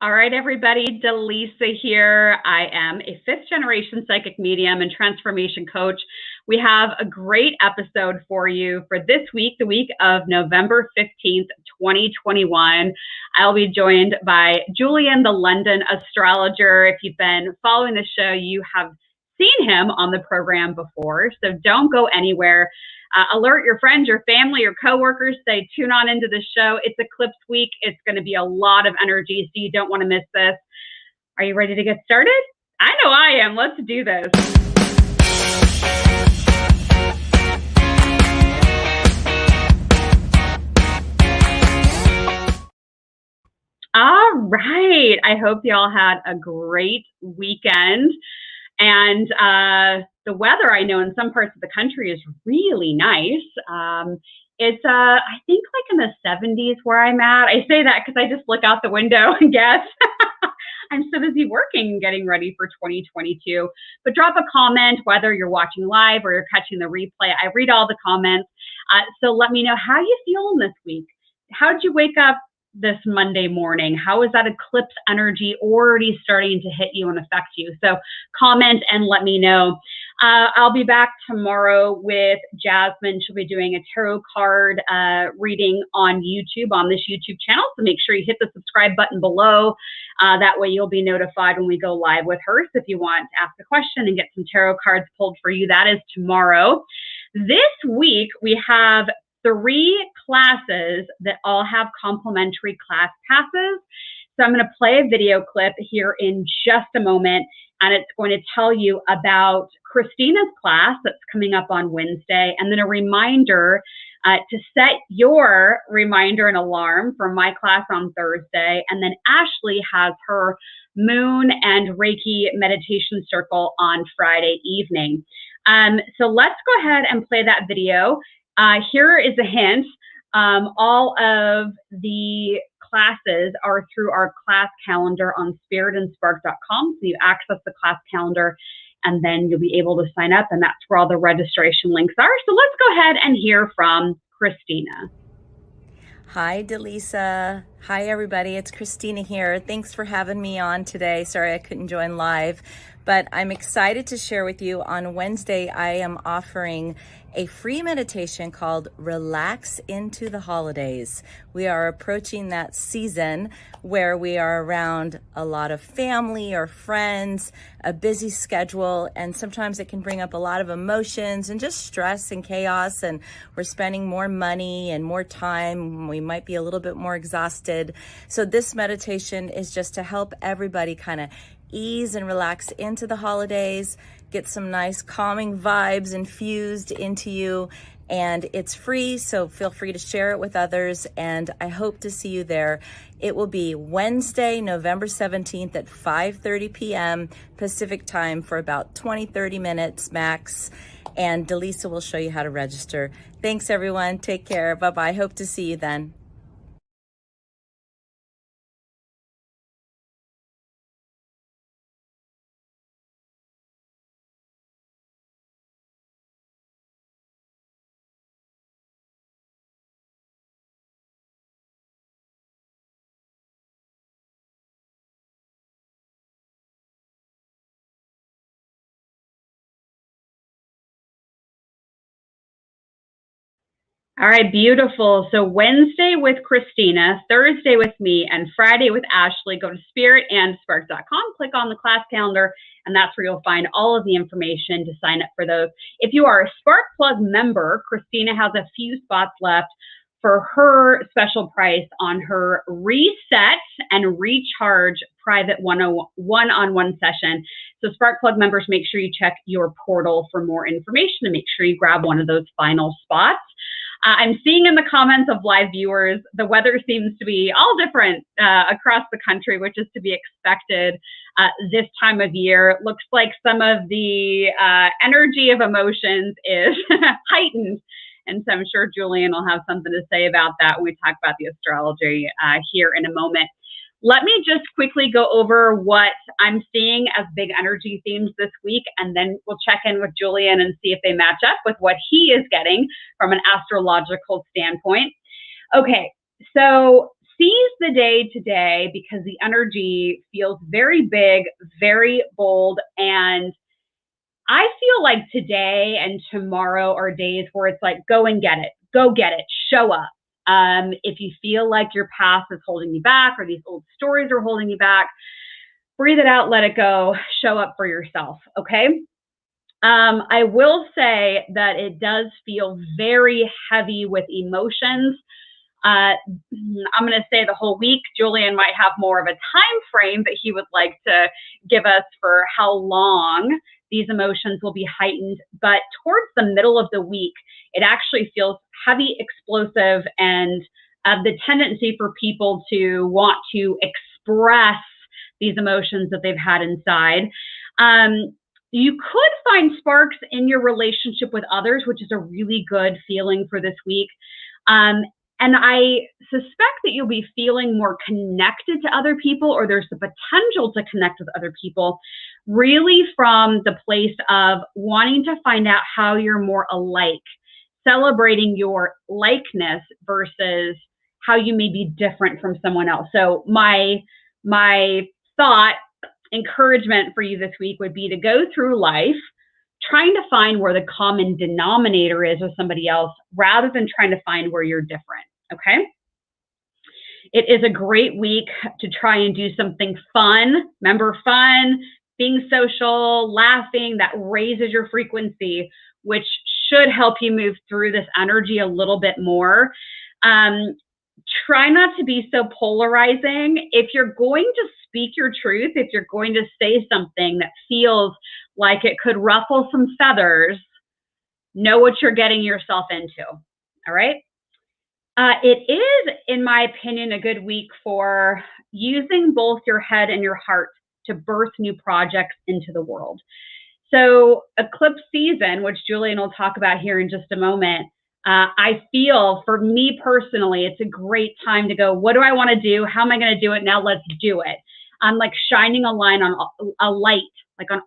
All right, everybody, Dallisa here. I am a fifth-generation psychic medium and transformation coach. We have a great episode for you for this week, the week of November 15th, 2021. I'll be joined by Julian the London Astrologer. If you've been following the show, you have seen him on the program before, so don't go anywhere. Alert your friends, your family, your coworkers. Say, tune on into the show. It's eclipse week. It's going to be a lot of energy, so you don't want to miss this. Are you ready to get started? I know I am. Let's do this. All right. I hope you all had a great weekend. And the weather, I know in some parts of the country is really nice. It's, I think, like in the 70s where I'm at. I say that because I just look out the window and guess. I'm so busy working and getting ready for 2022. But drop a comment, whether you're watching live or you're catching the replay. I read all the comments. So let me know how you feeling this week. How did you wake up this Monday morning? How is that eclipse energy already starting to hit you and affect you? So comment and let me know. I'll be back tomorrow with Jasmine. She'll be doing a tarot card reading on YouTube, on this YouTube channel. So make sure you hit the subscribe button below. That way you'll be notified when we go live with her. So if you want to ask a question and get some tarot cards pulled for you, that is tomorrow. This week, we have 3 classes that all have complimentary class passes. So I'm going to play a video clip here in just a moment, and it's going to tell you about Christina's class that's coming up on Wednesday, and then a reminder to set your reminder and alarm for my class on Thursday. And then Ashley has her Moon and Reiki meditation circle on Friday evening. So let's go ahead and play that video. Here is a hint. All of the classes are through our class calendar on spiritandspark.com. So you access the class calendar and then you'll be able to sign up, and that's where all the registration links are. So let's go ahead and hear from Christina. Hi, Dallisa. Hi, everybody. It's Christina here. Thanks for having me on today. Sorry I couldn't join live, but I'm excited to share with you. On Wednesday, I am offering a free meditation called Relax into the Holidays. We are approaching that season where we are around a lot of family or friends, a busy schedule, and sometimes it can bring up a lot of emotions and just stress and chaos, and we're spending more money and more time. We might be a little bit more exhausted. So this meditation is just to help everybody kind of ease and relax into the holidays, get some nice calming vibes infused into you, and it's free, so feel free to share it with others, and I hope to see you there. It will be Wednesday, November 17th at 5:30 p.m. Pacific time for about 20-30 minutes max, and Dallisa will show you how to register. Thanks, everyone. Take care. Bye-bye. Hope to see you then. All right, beautiful. So Wednesday with Christina, Thursday with me, and Friday with Ashley. Go to spiritandspark.com, click on the class calendar, and that's where you'll find all of the information to sign up for those. If you are a Spark Plug member, Christina has a few spots left for her special price on her reset and recharge private one-on-one session. So Spark Plug members, make sure you check your portal for more information and make sure you grab one of those final spots. I'm seeing in the comments of live viewers, the weather seems to be all different across the country, which is to be expected this time of year. Looks like some of the energy of emotions is heightened. And so I'm sure Julian will have something to say about that when we talk about the astrology here in a moment. Let me just quickly go over what I'm seeing as big energy themes this week, and then we'll check in with Julian and see if they match up with what he is getting from an astrological standpoint. Okay, so seize the day today because the energy feels very big, very bold, and I feel like today and tomorrow are days where it's like, go and get it, show up. If you feel like your past is holding you back or these old stories are holding you back, breathe it out, let it go, show up for yourself, okay? I will say that it does feel very heavy with emotions. I'm going to say the whole week. Julian might have more of a time frame that he would like to give us for how long these emotions will be heightened. But towards the middle of the week, it actually feels heavy, explosive, and the tendency for people to want to express these emotions that they've had inside. You could find sparks in your relationship with others, which is a really good feeling for this week. And I suspect that you'll be feeling more connected to other people, or there's the potential to connect with other people, really from the place of wanting to find out how you're more alike, celebrating your likeness versus how you may be different from someone else. So my thought, encouragement for you this week would be to go through life trying to find where the common denominator is with somebody else rather than trying to find where you're different, okay? It is a great week to try and do something fun. Remember, fun, being social, laughing, that raises your frequency, which should help you move through this energy a little bit more. Try not to be so polarizing. If you're going to speak your truth, if you're going to say something that feels like it could ruffle some feathers, know what you're getting yourself into, all right? It is, in my opinion, a good week for using both your head and your heart to birth new projects into the world. So eclipse season, which Julian will talk about here in just a moment, I feel for me personally, it's a great time to go, what do I want to do? How am I going to do it? Now let's do it. I'm like shining a light on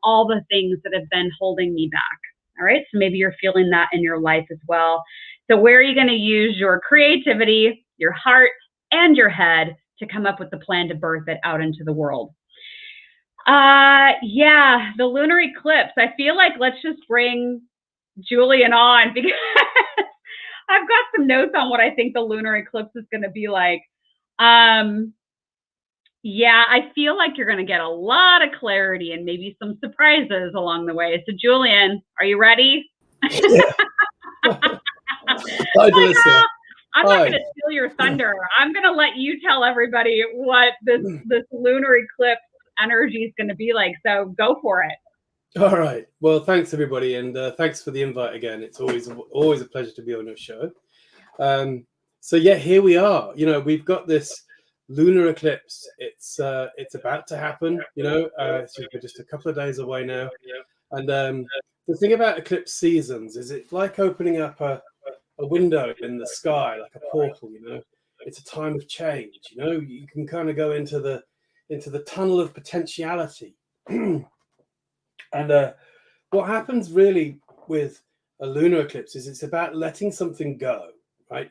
all the things that have been holding me back. All right. So maybe you're feeling that in your life as well. So where are you going to use your creativity, your heart, and your head to come up with the plan to birth it out into the world? Yeah, the lunar eclipse. I feel like let's just bring Julian on because I've got some notes on what I think the lunar eclipse is going to be like. Yeah, I feel like you're going to get a lot of clarity and maybe some surprises along the way. So Julian, are you ready? Yeah. Hi, Dallisa. I'm not going to steal your thunder. I'm going to let you tell everybody what this lunar eclipse energy is going to be like. So go for it. All right. Well, thanks everybody, and thanks for the invite again. It's always a pleasure to be on your show. So yeah, here we are. You know, we've got this lunar eclipse. It's about to happen. You know, we're just a couple of days away now. And the thing about eclipse seasons is it's like opening up a window in the sky, like a portal. You know, it's a time of change. You know, you can kind of go into the tunnel of potentiality. And what happens really with a lunar eclipse is it's about letting something go, right?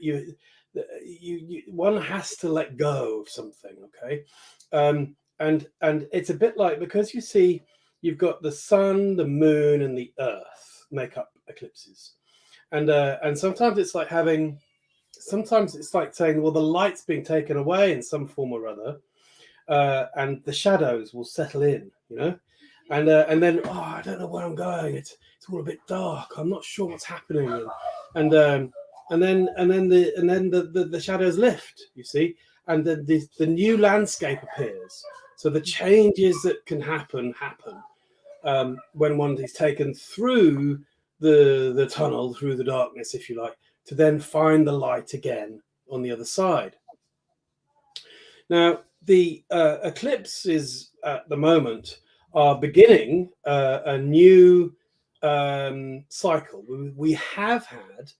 One has to let go of something, okay? And it's a bit like, because you see, you've got the sun, the moon, and the earth make up eclipses, and sometimes it's like saying, well, the light's being taken away in some form or other, and the shadows will settle in, you know. And then, oh, I don't know where I'm going. It's all a bit dark. I'm not sure what's happening. And then the shadows lift. You see, and then the new landscape appears. So the changes that can happen when one is taken through the tunnel, through the darkness, if you like, to then find the light again on the other side. Now, the eclipses at the moment are beginning a new cycle. We have had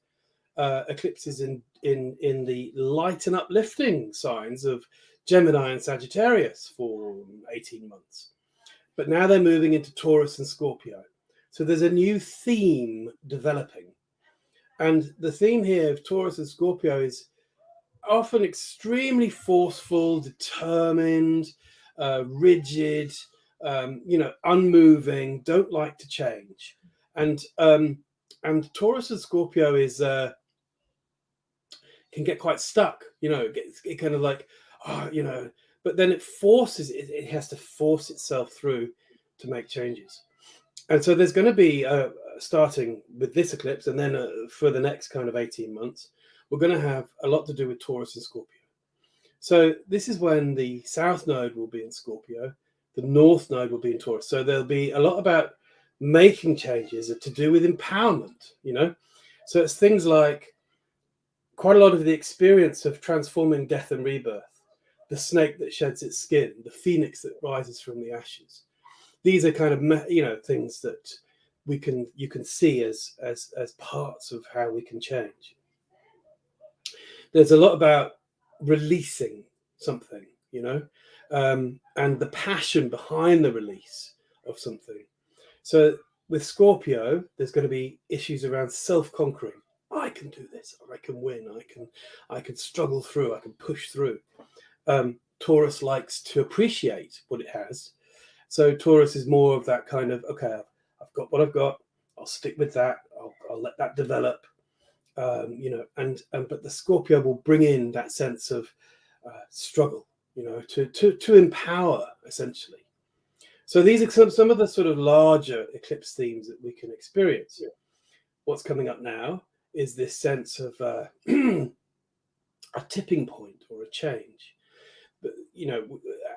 eclipses in the light and uplifting signs of Gemini and Sagittarius for 18 months. But now they're moving into Taurus and Scorpio. So there's a new theme developing. And the theme here of Taurus and Scorpio is, often extremely forceful, determined, rigid, unmoving, don't like to change. And Taurus and Scorpio is can get quite stuck, it kind of like, but then it has to force itself through to make changes. And so there's going to be, starting with this eclipse, and then for the next kind of 18 months, we're going to have a lot to do with Taurus and Scorpio. So this is when the South Node will be in Scorpio, the North Node will be in Taurus. So there'll be a lot about making changes to do with empowerment, So it's things like quite a lot of the experience of transforming death and rebirth, the snake that sheds its skin, the phoenix that rises from the ashes. These are kind of, things that you can see as parts of how we can change. There's a lot about releasing something, and the passion behind the release of something. So with Scorpio, there's going to be issues around self-conquering. I can do this. I can win. I can struggle through. I can push through. Taurus likes to appreciate what it has. So Taurus is more of that kind of, okay, I've got what I've got. I'll stick with that. I'll let that develop. But the Scorpio will bring in that sense of struggle, to empower, essentially. So these are some of the sort of larger eclipse themes that we can experience. Yeah. What's coming up now is this sense of a tipping point or a change. But,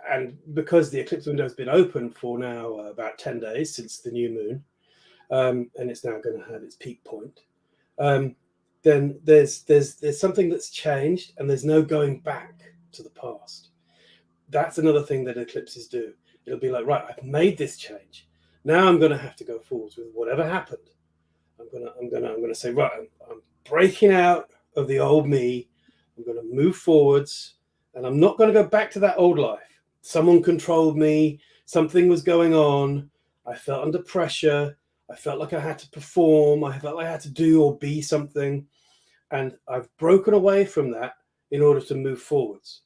and because the eclipse window has been open for now about 10 days since the new moon, and it's now going to have its peak point, then there's something that's changed, and there's no going back to the past. That's another thing that eclipses do. It'll be like, right, I've made this change. Now I'm going to have to go forwards with whatever happened. I'm going to say, right, I'm breaking out of the old me. I'm going to move forwards, and I'm not going to go back to that old life. Someone controlled me. Something was going on. I felt under pressure. I felt like I had to perform. I felt like I had to do or be something. And I've broken away from that in order to move forwards.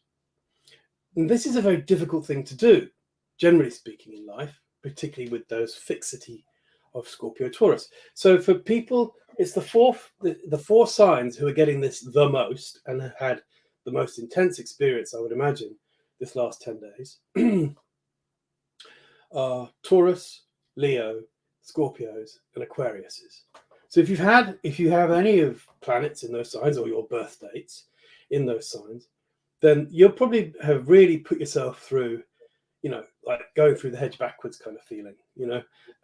And this is a very difficult thing to do, generally speaking, in life, particularly with those fixity of Scorpio Taurus. So for people, it's the four signs who are getting this the most and have had the most intense experience, I would imagine, this last 10 days. Taurus, Leo, Scorpios, and Aquariuses. So if you have any of planets in those signs, or your birth dates in those signs, then you'll probably have really put yourself through, like going through the hedge backwards kind of feeling,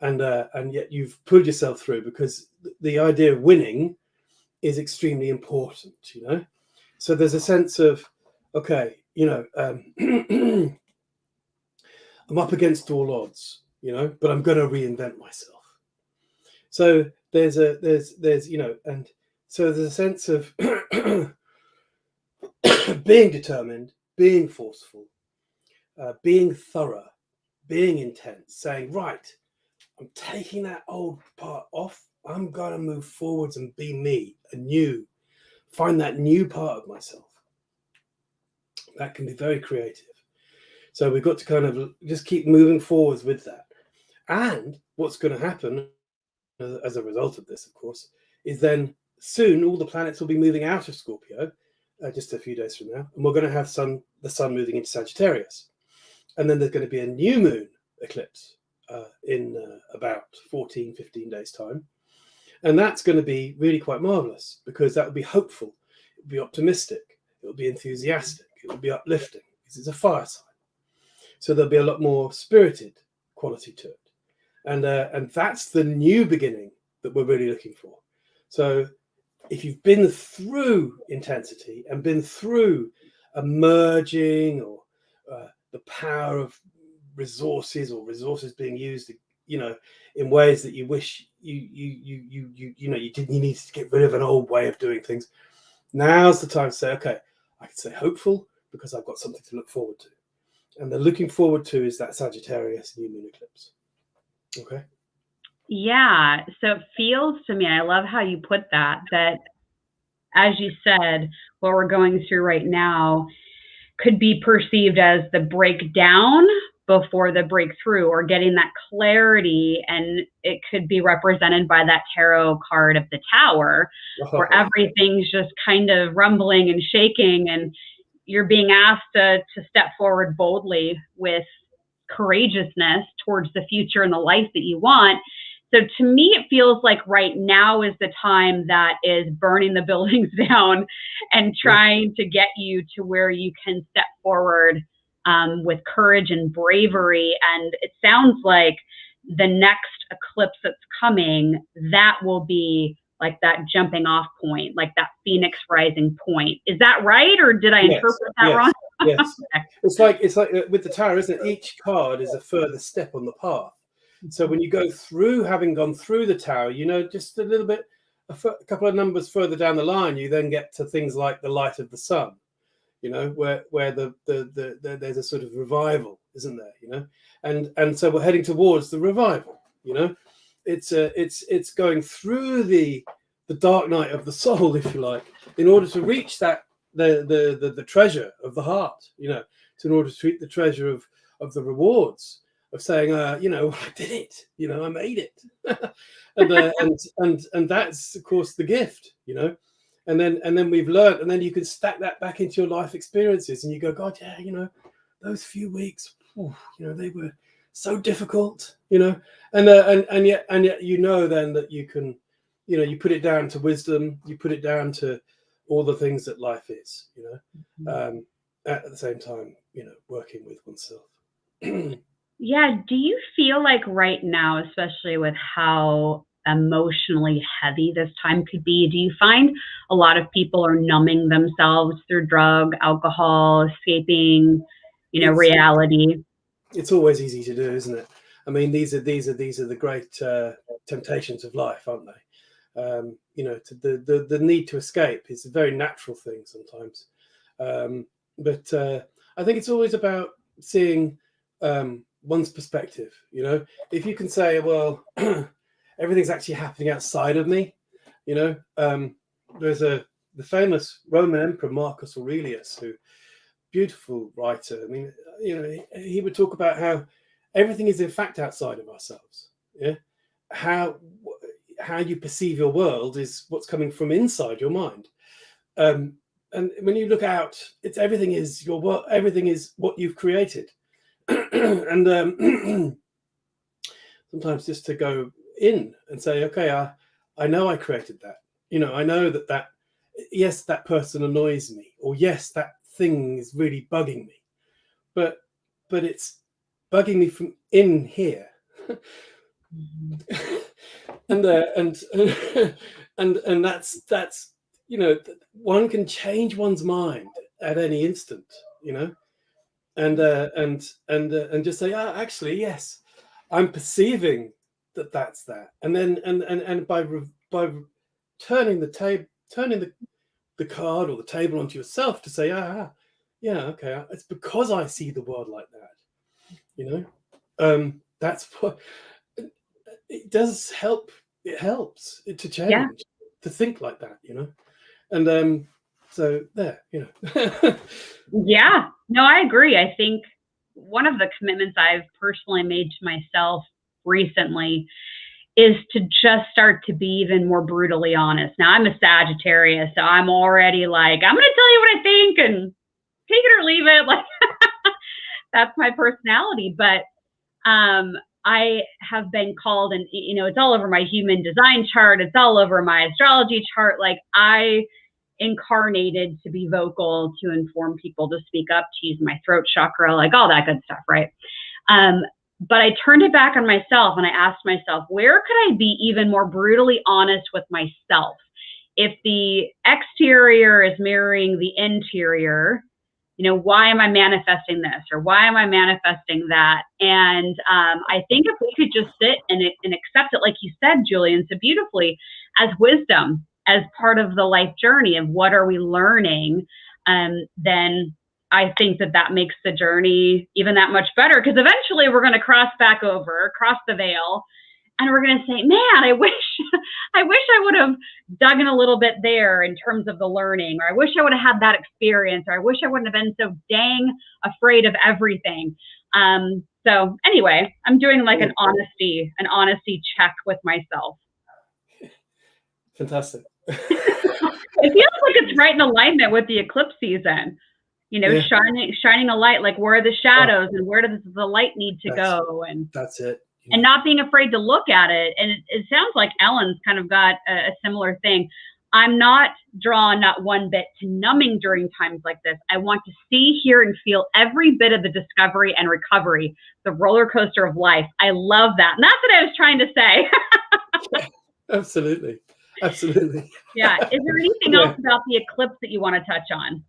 and yet you've pulled yourself through, because the idea of winning is extremely important, So there's a sense of, okay, I'm up against all odds, but I'm going to reinvent myself. So there's and so there's a sense of being determined, being forceful, being thorough, being intense, saying, right, I'm taking that old part off. I'm going to move forwards and be me, find that new part of myself. That can be very creative. So we've got to kind of just keep moving forwards with that. And what's going to happen as a result of this, of course, is then soon all the planets will be moving out of Scorpio, just a few days from now, and we're going to have the sun moving into Sagittarius. And then there's going to be a new moon eclipse in about 15 days time. And that's going to be really quite marvelous, because that will be hopeful, it will be optimistic, it will be enthusiastic, it will be uplifting, because it's a fire sign. So there'll be a lot more spirited quality to it. And that's the new beginning that we're really looking for. So if you've been through intensity and been through emerging, or the power of resources, or resources being used, in ways that you wish you needed to get rid of an old way of doing things, now's the time to say, okay, I can say hopeful, because I've got something to look forward to. And the looking forward to is that Sagittarius new moon eclipse. Okay. Yeah. So it feels to me, I love how you put that, as you said, what we're going through right now could be perceived as the breakdown before the breakthrough, or getting that clarity. And it could be represented by that tarot card of the Tower, where everything's just kind of rumbling and shaking, and you're being asked to step forward boldly with courageousness towards the future and the life that you want. So to me, it feels like right now is the time that is burning the buildings down and trying to get you to where you can step forward with courage and bravery. And it sounds like the next eclipse that's coming, that will be like that jumping off point, like that Phoenix rising point. Is that right? Or did I interpret that wrong? Yes. It's like with the Tower, isn't it? Each card is a further step on the path. So when you go through, having gone through the Tower, you know, just a little bit, a couple of numbers further down the line, you then get to things like the light of the sun, you know, where there's a sort of revival, isn't there? You know, and so we're heading towards the revival. You know, it's going through the dark night of the soul, if you like, in order to reach that the treasure of the heart. You know, in order to reach the treasure of the rewards of saying, you know, I did it. You know, I made it, and that's of course the gift. You know. And then we've learned, and then you can stack that back into your life experiences, and you go, God, yeah, you know, those few weeks, you know, they were so difficult, you know, and yet you know then that you can, you know, you put it down to wisdom, you put it down to all the things that life is, you know, at the same time, you know, working with oneself. Yeah. Do you feel like right now, especially with how emotionally heavy this time could be, do you find a lot of people are numbing themselves through drug, alcohol, escaping, you know, reality? It's always easy to do, isn't it? I mean, these are the great temptations of life, aren't they? You know, the need to escape is a very natural thing sometimes, but I think it's always about seeing one's perspective. You know, if you can say, well, everything's actually happening outside of me. You know, there's the famous Roman emperor Marcus Aurelius, who beautiful writer. I mean, you know, he would talk about how everything is in fact outside of ourselves. Yeah, how you perceive your world is what's coming from inside your mind. And when you look out, it's everything is your world. Everything is what you've created. And sometimes just to go in and say, okay, I know I created that. You know, I know that yes, that person annoys me, or yes, that thing is really bugging me, but it's bugging me from in here. and that's you know, one can change one's mind at any instant, you know, and just say, actually, yes, I'm perceiving that's that, and then and by turning the card or the table onto yourself to say, yeah, okay, it's because I see the world like that, you know. That's what it does help. It helps it to change, to think like that, you know. And so there, you know. Yeah, no, I agree. I think one of the commitments I've personally made to myself recently is to just start to be even more brutally honest. Now, I'm a Sagittarius, so I'm already like, I'm going to tell you what I think and take it or leave it. Like, that's my personality. But I have been called, and, you know, it's all over my human design chart. It's all over my astrology chart. Like, I incarnated to be vocal, to inform people, to speak up, to use my throat chakra, like all that good stuff, right? But I turned it back on myself, and I asked myself, where could I be even more brutally honest with myself? If the exterior is mirroring the interior, you know, why am I manifesting this, or why am I manifesting that? And I think if we could just sit and accept it, like you said, Julian, so beautifully, as wisdom, as part of the life journey of what are we learning, then I think that makes the journey even that much better, because eventually we're going to cross the veil, and we're going to say, man, I wish I would have dug in a little bit there in terms of the learning, or I wish I would have had that experience, or I wish I wouldn't have been so dang afraid of everything. So anyway, I'm doing like an honesty check with myself. Fantastic. It feels like it's right in alignment with the eclipse season. You know, shining a light, like where are the shadows and where does the light need to go? And that's it. And not being afraid to look at it. And it sounds like Ellen's kind of got a similar thing. I'm not drawn, not one bit, to numbing during times like this. I want to see, hear, and feel every bit of the discovery and recovery, the roller coaster of life. I love that. And that's what I was trying to say. Absolutely. Absolutely. Yeah. Is there anything else about the eclipse that you want to touch on?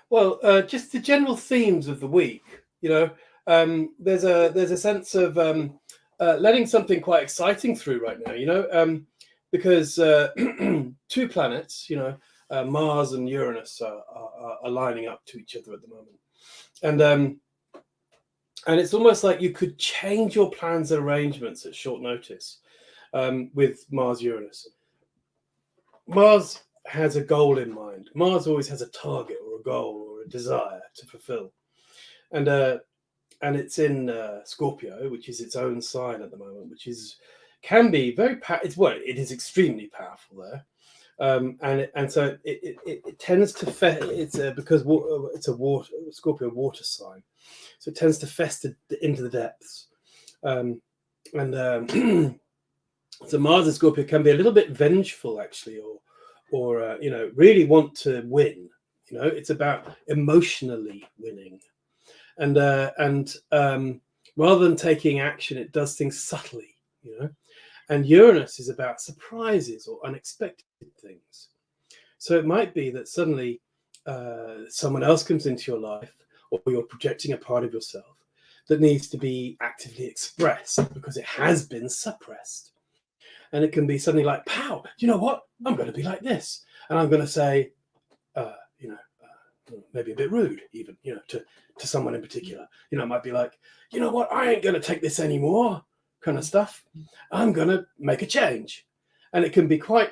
Well, just the general themes of the week. You know, there's a sense of letting something quite exciting through right now. You know, because two planets, you know, Mars and Uranus are lining up to each other at the moment, and it's almost like you could change your plans and arrangements at short notice with Mars Uranus. Mars has a goal in mind. Mars always has a target or a goal or a desire to fulfill, and it's in Scorpio, which is its own sign at the moment, which can be very it is extremely powerful there, and so it tends to because it's a Scorpio water sign, so it tends to fester into the depths, so Mars and Scorpio can be a little bit vengeful actually, or you know, really want to win. You know, it's about emotionally winning, and rather than taking action, it does things subtly. You know, and Uranus is about surprises or unexpected things. So it might be that suddenly someone else comes into your life, or you're projecting a part of yourself that needs to be actively expressed because it has been suppressed. And it can be something like, pow, you know what? I'm going to be like this. And I'm going to say, you know, maybe a bit rude even, you know, to someone in particular. You know, it might be like, you know what? I ain't going to take this anymore, kind of stuff. I'm going to make a change. And it can be quite,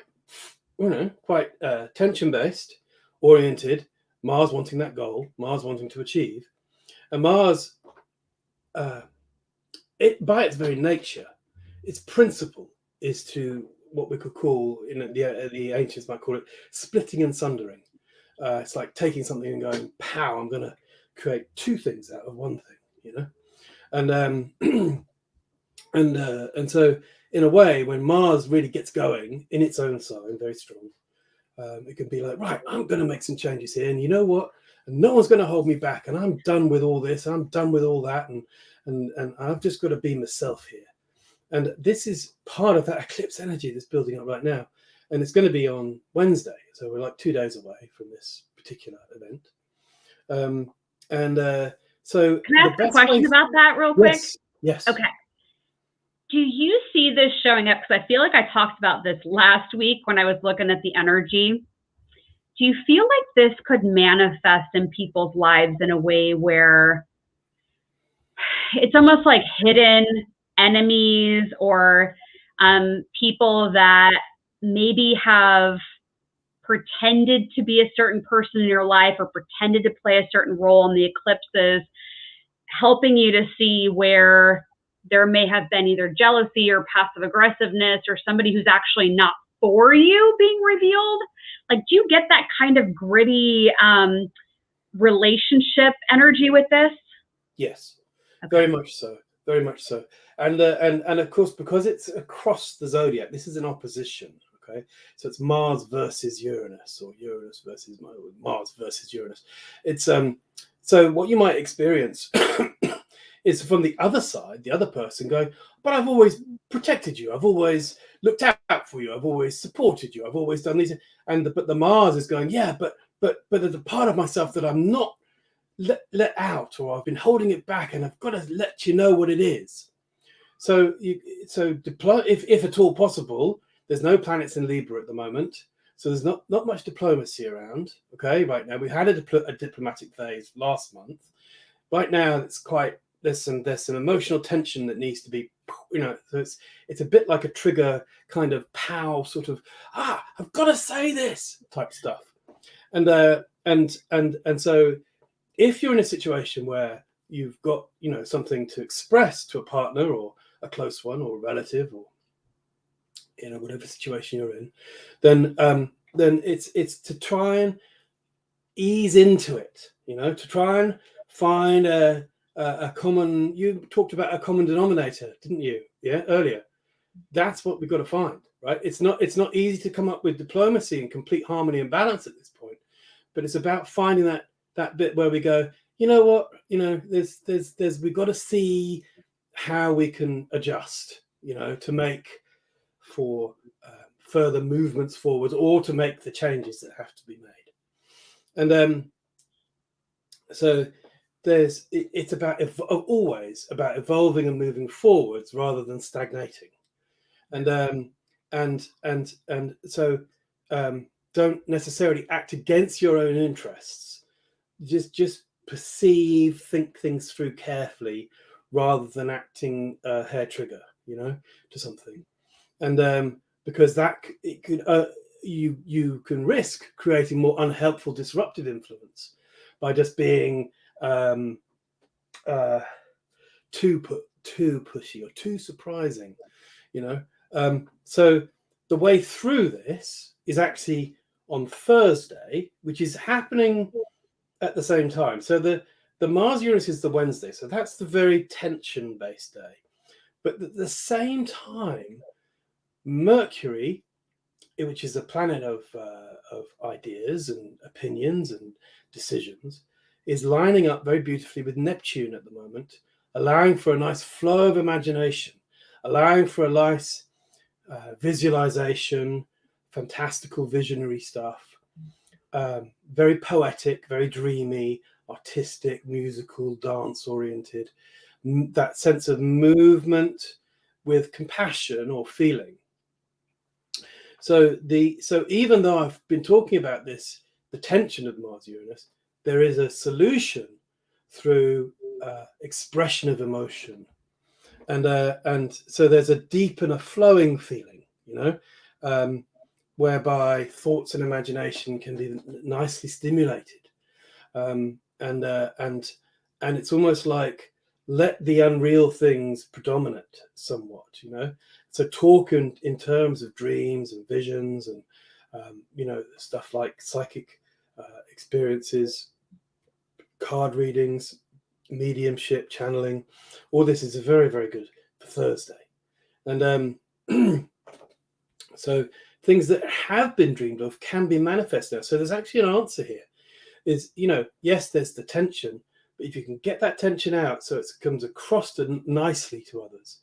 you know, quite tension-based, oriented, Mars wanting that goal, Mars wanting to achieve. And Mars, by its very nature, its principle is to what we could call, in the ancients might call it, splitting and sundering. It's like taking something and going, pow, I'm going to create two things out of one thing, you know? And so in a way, when Mars really gets going in its own sign, very strong, it can be like, right, I'm going to make some changes here, and you know what? And no one's going to hold me back, and I'm done with all this, I'm done with all that, and I've just got to be myself here. And this is part of that eclipse energy that's building up right now. And it's going to be on Wednesday. So we're like 2 days away from this particular event. So can I ask a question about that real quick? Yes. Okay. Do you see this showing up? Because I feel like I talked about this last week when I was looking at the energy. Do you feel like this could manifest in people's lives in a way where it's almost like hidden enemies, or people that maybe have pretended to be a certain person in your life or pretended to play a certain role in the eclipses, helping you to see where there may have been either jealousy or passive aggressiveness, or somebody who's actually not for you being revealed? Like, do you get that kind of gritty relationship energy with this? Yes, okay. Very much so. Very much so. And of course, because it's across the zodiac, this is an opposition. Okay, so it's Mars versus Uranus, or Uranus versus Mars versus Uranus. It's so what you might experience is from the other side, the other person going, but I've always protected you, I've always looked out for you, I've always supported you, I've always done these, but the Mars is going, yeah, but there's a part of myself that I'm not let out, or I've been holding it back, and I've got to let you know what it is. So if at all possible, there's no planets in Libra at the moment, so there's not much diplomacy around. Okay, right now we had a diplomatic phase last month. Right now, it's quite there's some emotional tension that needs to be So it's a bit like a trigger kind of pow, sort of, I've got to say this type stuff. And so if you're in a situation where you've got, something to express to a partner or a close one or a relative, or whatever situation you're in, then it's to try and ease into it, to try and find a common. You talked about a common denominator, didn't you? Yeah, earlier. That's what we've got to find, right? It's not easy to come up with diplomacy and complete harmony and balance at this point, but it's about finding that bit where we go, there's we've got to see how we can adjust, to make for further movements forward, or to make the changes that have to be made. And so it's about always about evolving and moving forwards rather than stagnating. And so don't necessarily act against your own interests. Just think things through carefully rather than acting hair trigger, to something. And because that it could you can risk creating more unhelpful disruptive influence by just being too pushy or too surprising, so the way through this is actually on Thursday, which is happening at the same time. So the Mars Uranus is the Wednesday, so that's the very tension based day. But at the same time, Mercury, which is a planet of ideas and opinions and decisions, is lining up very beautifully with Neptune at the moment, allowing for a nice flow of imagination, allowing for a nice visualization, fantastical visionary stuff, very poetic, very dreamy, artistic, musical, dance oriented, that sense of movement with compassion or feeling. So even though I've been talking about this, the tension of Mars Uranus, there is a solution through expression of emotion, and so there's a deep and a flowing feeling, whereby thoughts and imagination can be nicely stimulated, and it's almost like let the unreal things predominate somewhat, So talk in terms of dreams and visions and stuff like psychic experiences, card readings, mediumship, channeling. All this is very, very good for Thursday. And so things that have been dreamed of can be manifest now. So there's actually an answer here. Is, yes, there's the tension, but if you can get that tension out so it comes across nicely to others,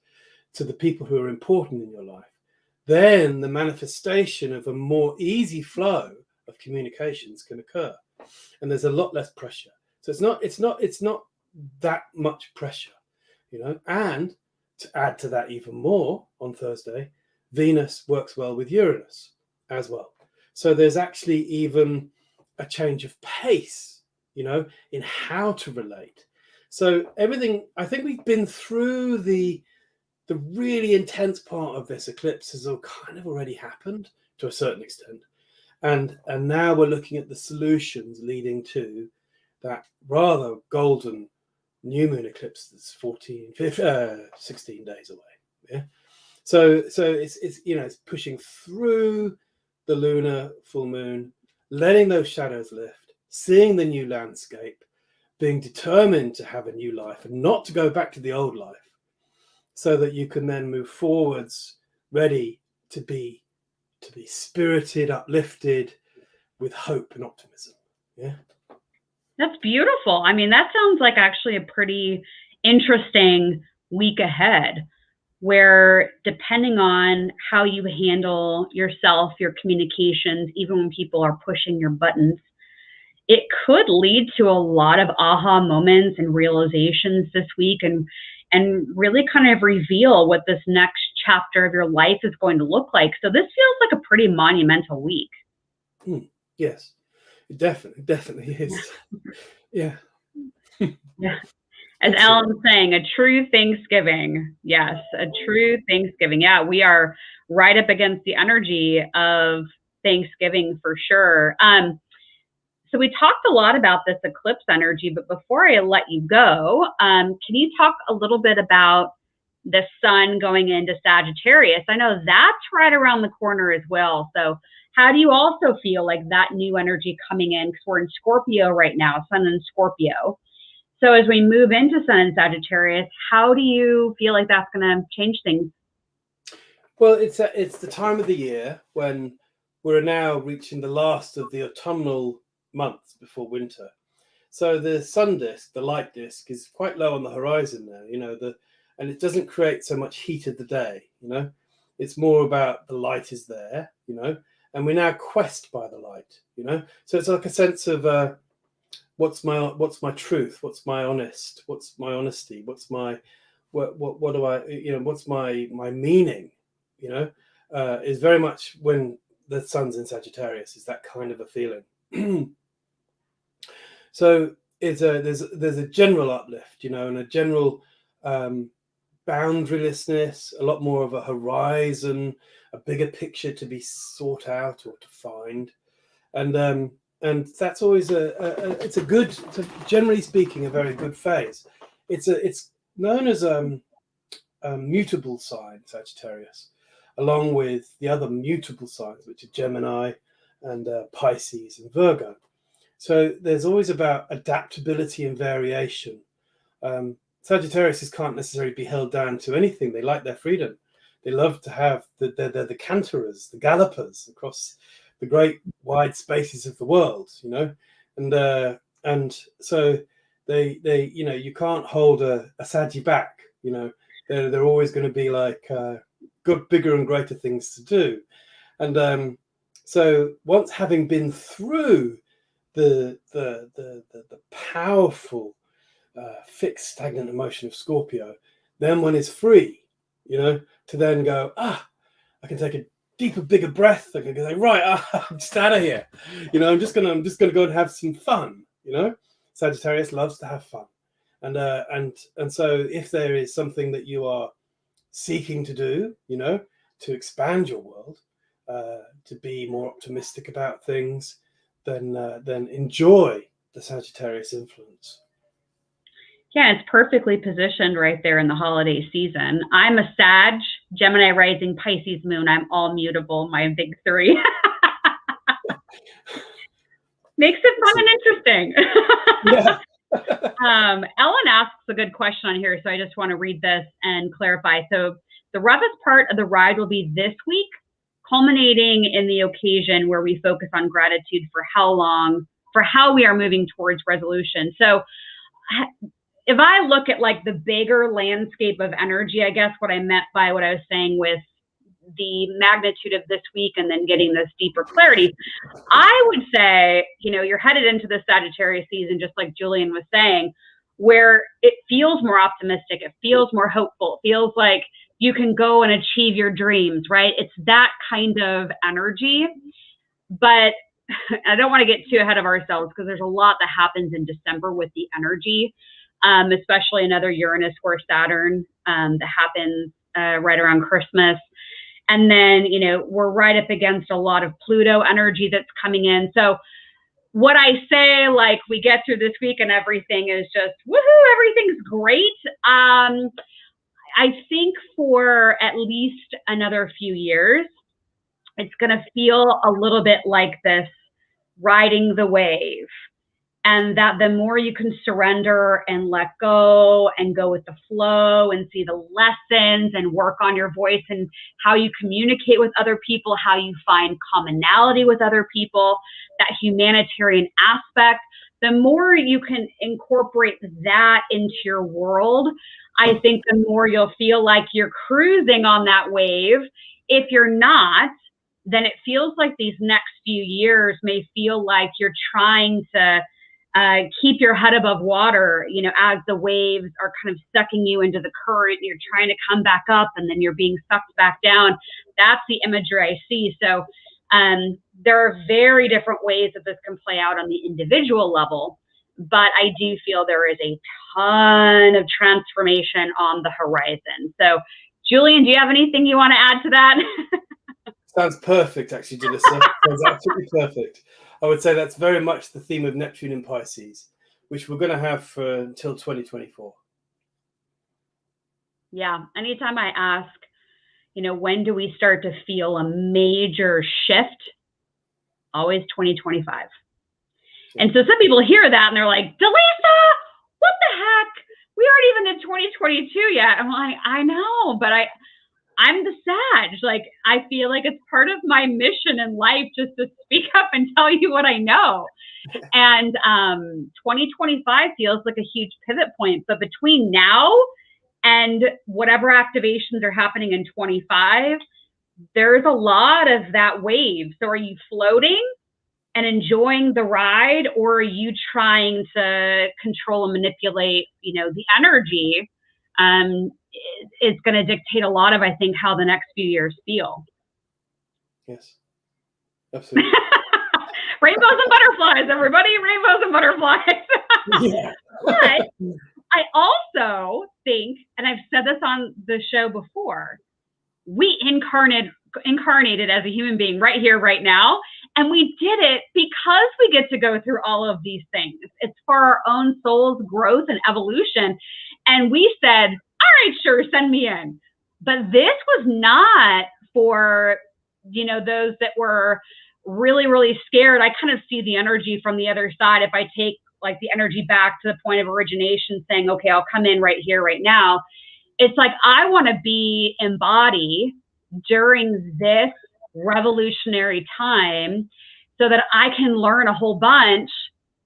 to the people who are important in your life, then the manifestation of a more easy flow of communications can occur, and there's a lot less pressure. So it's not that much pressure, And to add to that even more, on Thursday, Venus works well with Uranus as well. So there's actually even a change of pace, in how to relate. So everything, I think we've been through the really intense part of this eclipse has all kind of already happened to a certain extent. And now we're looking at the solutions leading to that rather golden new moon eclipse that's 16 days away. Yeah. So it's pushing through the lunar full moon, letting those shadows lift, seeing the new landscape, being determined to have a new life and not to go back to the old life, so that you can then move forwards, ready to be spirited, uplifted, with hope and optimism. Yeah. That's beautiful. I mean, that sounds like actually a pretty interesting week ahead, where depending on how you handle yourself, your communications, even when people are pushing your buttons, it could lead to a lot of aha moments and realizations this week, and really kind of reveal what this next chapter of your life is going to look like. So this feels like a pretty monumental week. Yes, it definitely is. Yeah. Yeah. As Ellen's saying, a true Thanksgiving. Yes, a true Thanksgiving. Yeah, we are right up against the energy of Thanksgiving for sure. So we talked a lot about this eclipse energy, but before I let you go, can you talk a little bit about the sun going into Sagittarius? I know that's right around the corner as well. So how do you also feel like that new energy coming in? Because we're in Scorpio right now, sun in Scorpio. So as we move into sun in Sagittarius, how do you feel like that's going to change things? Well, it's the time of the year when we're now reaching the last of the autumnal months before winter. So the sun disk, the light disk, is quite low on the horizon now, and it doesn't create so much heat of the day, It's more about the light is there, and we're now quest by the light, So it's like a sense of what's my truth, what's my honesty, what's my what do I, what's my meaning, is very much when the sun's in Sagittarius, is that kind of a feeling. So there's a general uplift, and a general boundarylessness, a lot more of a horizon, a bigger picture to be sought out or to find, and that's always generally speaking, a very good phase. It's known as a mutable sign, Sagittarius, along with the other mutable signs, which are Gemini and Pisces and Virgo. So there's always about adaptability and variation. Sagittarius can't necessarily be held down to anything. They like their freedom. They love to have they're the canterers, the gallopers across the great wide spaces of the world, and so they you can't hold a Saggy back. They're always going to be like got bigger and greater things to do, and so once having been through the powerful fixed stagnant emotion of Scorpio, then one is free, to then go, I can take a deeper, bigger breath. I can go, right, I'm just out of here. I'm just gonna go and have some fun. Sagittarius loves to have fun, and so if there is something that you are seeking to do, to expand your world, to be more optimistic about things, then enjoy the Sagittarius influence. Yeah, it's perfectly positioned right there in the holiday season. I'm a Sag, Gemini rising, Pisces moon. I'm all mutable, my big three. Makes it fun and interesting. Yeah. Ellen asks a good question on here, so I just want to read this and clarify. So the roughest part of the ride will be this week, culminating in the occasion where we focus on gratitude for how we are moving towards resolution. So if I look at like the bigger landscape of energy, I guess what I meant by what I was saying with the magnitude of this week and then getting this deeper clarity, I would say, you're headed into the Sagittarius season, just like Julian was saying, where it feels more optimistic. It feels more hopeful. It feels like you can go and achieve your dreams, right? It's that kind of energy. But I don't want to get too ahead of ourselves because there's a lot that happens in December with the energy, especially another Uranus or Saturn that happens right around Christmas. And then, we're right up against a lot of Pluto energy that's coming in. So what I say, like, we get through this week and everything is just, woohoo, everything's great. I think for at least another few years, it's going to feel a little bit like this riding the wave. And that the more you can surrender and let go and go with the flow and see the lessons and work on your voice and how you communicate with other people, how you find commonality with other people, that humanitarian aspect, the more you can incorporate that into your world, I think the more you'll feel like you're cruising on that wave. If you're not, then it feels like these next few years may feel like you're trying to keep your head above water, as the waves are kind of sucking you into the current, you're trying to come back up and then you're being sucked back down. That's the imagery I see. So there are very different ways that this can play out on the individual level, but I do feel there is a ton of transformation on the horizon. So, Julian, do you have anything you want to add to that? Sounds perfect, actually, Dallisa. Sounds absolutely perfect. I would say that's very much the theme of Neptune in Pisces, which we're going to have for until 2024. Yeah. Anytime I ask, when do we start to feel a major shift? Always 2025. And so some people hear that and they're like, Dallisa, what the heck? We aren't even in 2022 yet. I'm like, I know, but I'm the Sag. Like, I feel like it's part of my mission in life just to speak up and tell you what I know. And 2025 feels like a huge pivot point. But between now and whatever activations are happening in 25, there's a lot of that wave. So are you floating and enjoying the ride, or are you trying to control and manipulate, the energy? It's going to dictate a lot of, I think, how the next few years feel. Yes, absolutely. Rainbows and butterflies, everybody, rainbows and butterflies. Yeah. But I also think, and I've said this on the show before, we incarnated as a human being right here, right now. And we did it because we get to go through all of these things. It's for our own soul's growth and evolution. And we said, all right, sure, send me in. But this was not for, those that were really, really scared. I kind of see the energy from the other side. If I take like the energy back to the point of origination, saying, okay, I'll come in right here, right now. It's like, I want to be embodied during this revolutionary time so that I can learn a whole bunch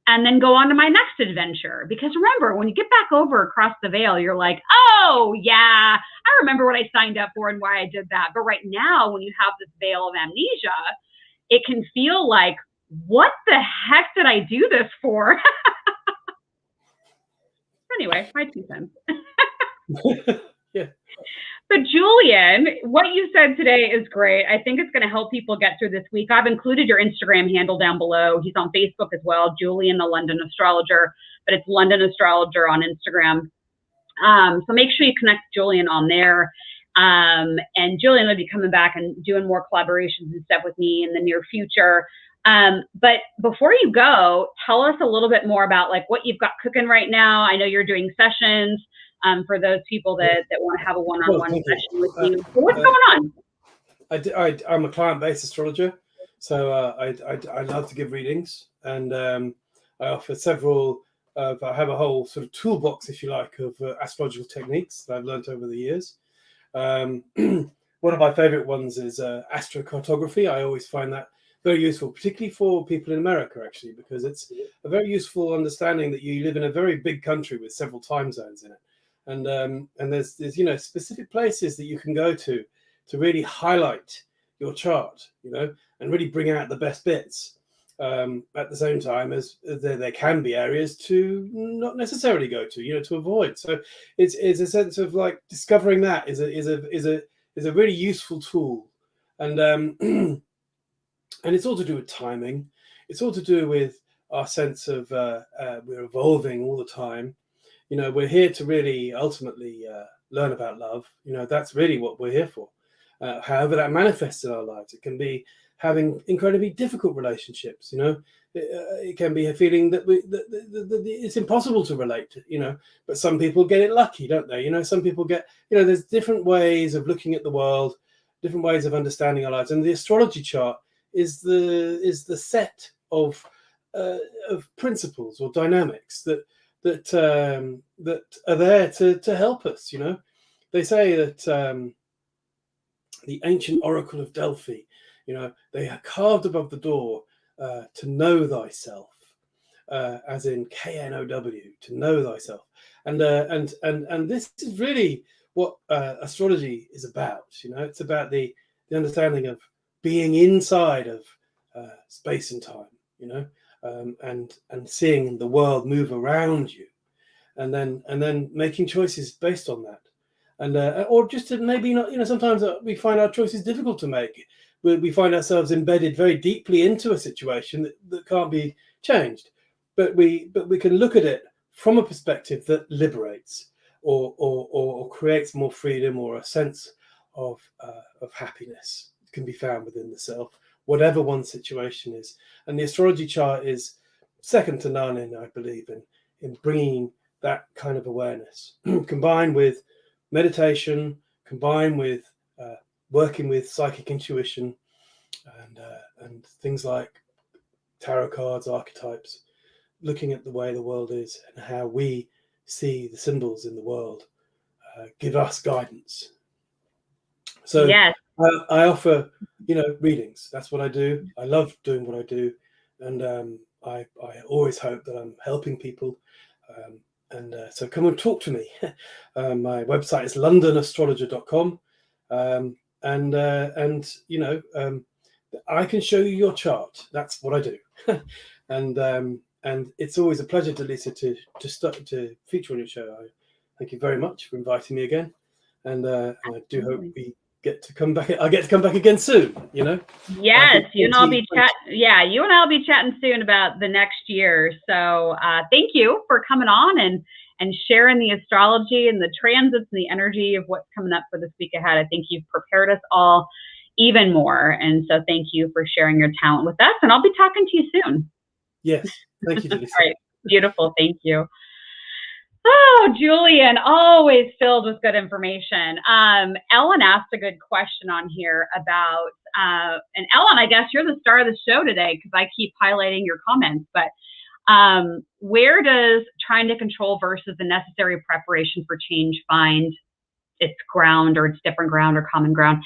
and then go on to my next adventure. Because remember, when you get back over across the veil, you're like, oh yeah, I remember what I signed up for and why I did that. But right now, when you have this veil of amnesia, it can feel like, what the heck did I do this for? Anyway, my 2 cents. Yeah. So Julian, what you said today is great. I think it's going to help people get through this week. I've included your Instagram handle down below. He's on Facebook as well, Julian the London Astrologer, but it's London Astrologer on Instagram. So make sure you connect Julian on there. And Julian will be coming back and doing more collaborations and stuff with me in the near future. But before you go, tell us a little bit more about like what you've got cooking right now. I know you're doing sessions. For those people that want to have a one-on-one session with you. So what's going on? I'm a client-based astrologer, so I love to give readings, and I offer several. I have a whole sort of toolbox, if you like, of astrological techniques that I've learned over the years. One of my favorite ones is astrocartography. I always find that very useful, particularly for people in America, actually, because it's a very useful understanding that you live in a very big country with several time zones in it. And there's specific places that you can go to really highlight your chart, and really bring out the best bits. At the same time as there can be areas to not necessarily go to, to avoid. So it's a sense of like discovering that is a really useful tool, and and it's all to do with timing. It's all to do with our sense of we're evolving all the time. We're here to really ultimately learn about love. That's really what we're here for. However that manifests in our lives, it can be having incredibly difficult relationships. It can be a feeling that it's impossible to relate to. But some people get it lucky, don't they? Some people get. There's different ways of looking at the world, different ways of understanding our lives, and the astrology chart is the set of principles or dynamics that are there to help us. They say that the ancient oracle of Delphi, they are carved above the door to know thyself, as in K-N-O-W, to know thyself, and this is really what astrology is about. It's about the understanding of being inside of space and time, and seeing the world move around you, and then making choices based on that, and or just to maybe not. Sometimes we find our choices difficult to make. We find ourselves embedded very deeply into a situation that can't be changed, but we can look at it from a perspective that liberates or creates more freedom, or a sense of happiness can be found within the self, whatever one's situation is. And the astrology chart is second to none in, I believe, in bringing that kind of awareness, combined with meditation, combined with working with psychic intuition and things like tarot cards, archetypes, looking at the way the world is and how we see the symbols in the world give us guidance. So yes. I offer, readings. That's what I do. I love doing what I do, and I always hope that I'm helping people. So come and talk to me. My website is londanastrologer.com, I can show you your chart. That's what I do. And it's always a pleasure, Dallisa, to feature on your show. Thank you very much for inviting me again, and I do hope we get to come back. I get to come back again soon. Yes, you and I'll be you and I'll be chatting soon about the next year. So thank you for coming on and sharing the astrology and the transits and the energy of what's coming up for this week ahead. I think you've prepared us all even more, and so thank you for sharing your talent with us. And I'll be talking to you soon. Yes, thank you, Dallisa. All right, beautiful. Thank you. Oh, Julian, always filled with good information. Ellen asked a good question on here about, and Ellen, I guess you're the star of the show today because I keep highlighting your comments, but where does trying to control versus the necessary preparation for change find its ground, or its different ground, or common ground?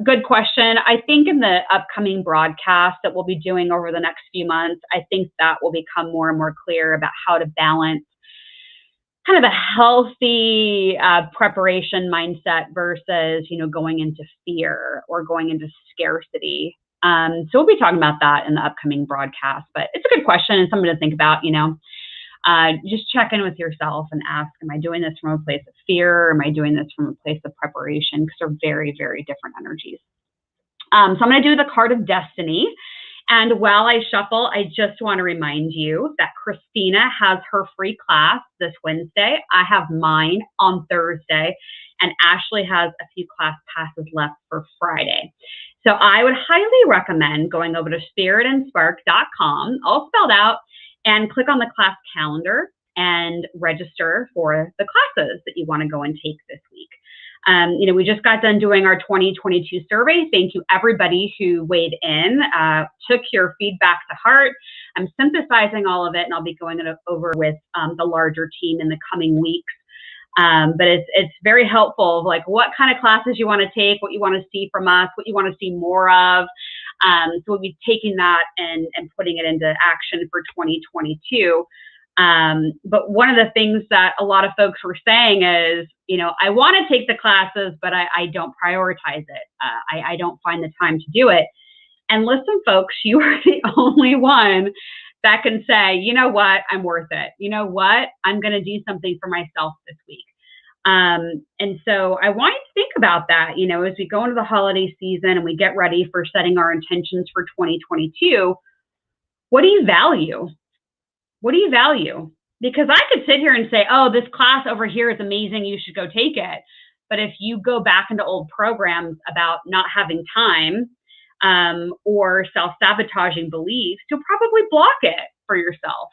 Good question. I think in the upcoming broadcast that we'll be doing over the next few months, I think that will become more and more clear about how to balance kind of a healthy preparation mindset versus, going into fear or going into scarcity. So we'll be talking about that in the upcoming broadcast, but it's a good question and something to think about. Just check in with yourself and ask, am I doing this from a place of fear, or am I doing this from a place of preparation? Because they're very, very different energies. So I'm going to do the card of destiny. And while I shuffle, I just want to remind you that Christina has her free class this Wednesday. I have mine on Thursday, and Ashley has a few class passes left for Friday. So I would highly recommend going over to spiritandspark.com, all spelled out, and click on the class calendar and register for the classes that you want to go and take this week. We just got done doing our 2022 survey. Thank you, everybody who weighed in, took your feedback to heart. I'm synthesizing all of it, and I'll be going over with the larger team in the coming weeks. But it's very helpful, like what kind of classes you want to take, what you want to see from us, what you want to see more of. So we'll be taking that and putting it into action for 2022. But one of the things that a lot of folks were saying is, I want to take the classes, but I don't prioritize it. I don't find the time to do it. And listen, folks, you are the only one that can say, you know what, I'm worth it. You know what, I'm going to do something for myself this week. And so I want you to think about that, as we go into the holiday season and we get ready for setting our intentions for 2022. What do you value? What do you value? Because I could sit here and say, oh, this class over here is amazing, you should go take it. But if you go back into old programs about not having time or self-sabotaging beliefs, you'll probably block it for yourself.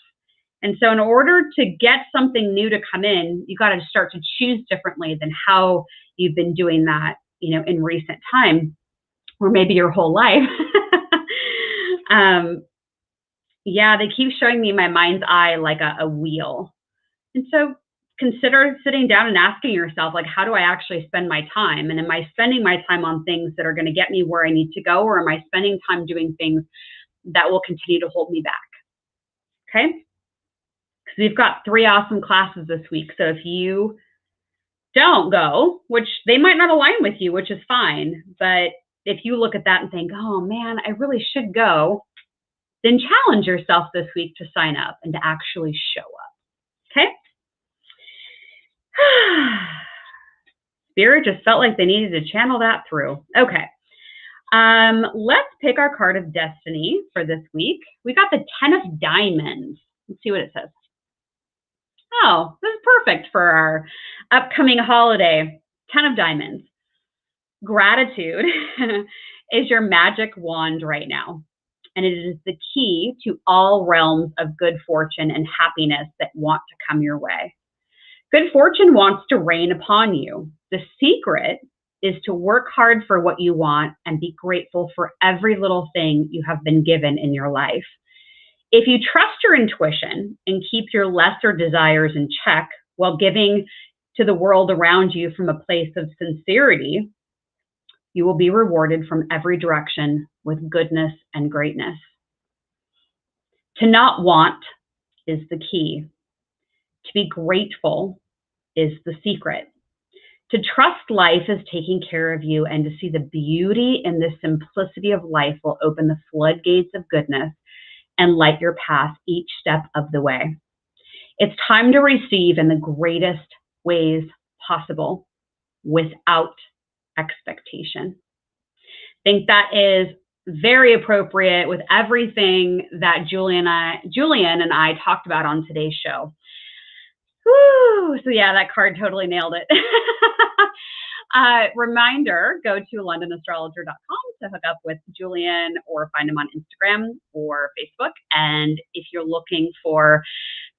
And so in order to get something new to come in, you got to start to choose differently than how you've been doing that, in recent time, or maybe your whole life. Yeah, they keep showing me my mind's eye like a wheel. And so consider sitting down and asking yourself, like, how do I actually spend my time? And am I spending my time on things that are going to get me where I need to go? Or am I spending time doing things that will continue to hold me back? Okay? Because we've got 3 awesome classes this week. So if you don't go, which they might not align with you, which is fine. But if you look at that and think, oh man, I really should go, then challenge yourself this week to sign up and to actually show up. Okay? Spirit just felt like they needed to channel that through. Okay. Let's pick our card of destiny for this week. We got the 10 of Diamonds. Let's see what it says. Oh, this is perfect for our upcoming holiday. 10 of Diamonds. Gratitude is your magic wand right now. And it is the key to all realms of good fortune and happiness that want to come your way. Good fortune wants to rain upon you. The secret is to work hard for what you want and be grateful for every little thing you have been given in your life. If you trust your intuition and keep your lesser desires in check while giving to the world around you from a place of sincerity, you will be rewarded from every direction with goodness and greatness. To not want is the key. To be grateful is the secret. To trust life is taking care of you, and to see the beauty and the simplicity of life will open the floodgates of goodness and light your path each step of the way. It's time to receive in the greatest ways possible without expectation. I think that is very appropriate with everything that Julian and I talked about on today's show. Woo! So yeah, that card totally nailed it. Reminder, go to londonastrologer.com to hook up with Julian or find him on Instagram or Facebook. And if you're looking for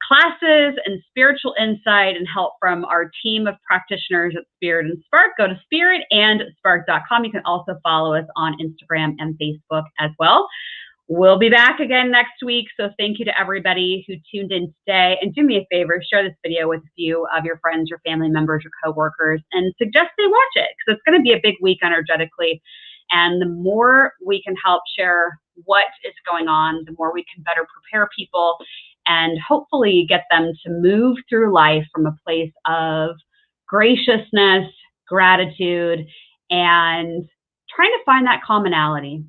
classes and spiritual insight and help from our team of practitioners at Spirit and Spark, go to spiritandspark.com. You can also follow us on Instagram and Facebook as well. We'll be back again next week. So thank you to everybody who tuned in today. And do me a favor, share this video with a few of your friends, your family members, your coworkers, and suggest they watch it because it's going to be a big week energetically. And the more we can help share what is going on, the more we can better prepare people and hopefully get them to move through life from a place of graciousness, gratitude, and trying to find that commonality,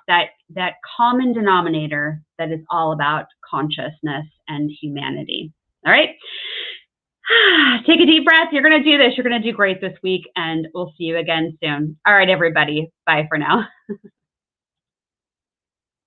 that common denominator that is all about consciousness and humanity. All right. Take a deep breath. You're going to do this. You're going to do great this week, and we'll see you again soon. All right, everybody. Bye for now.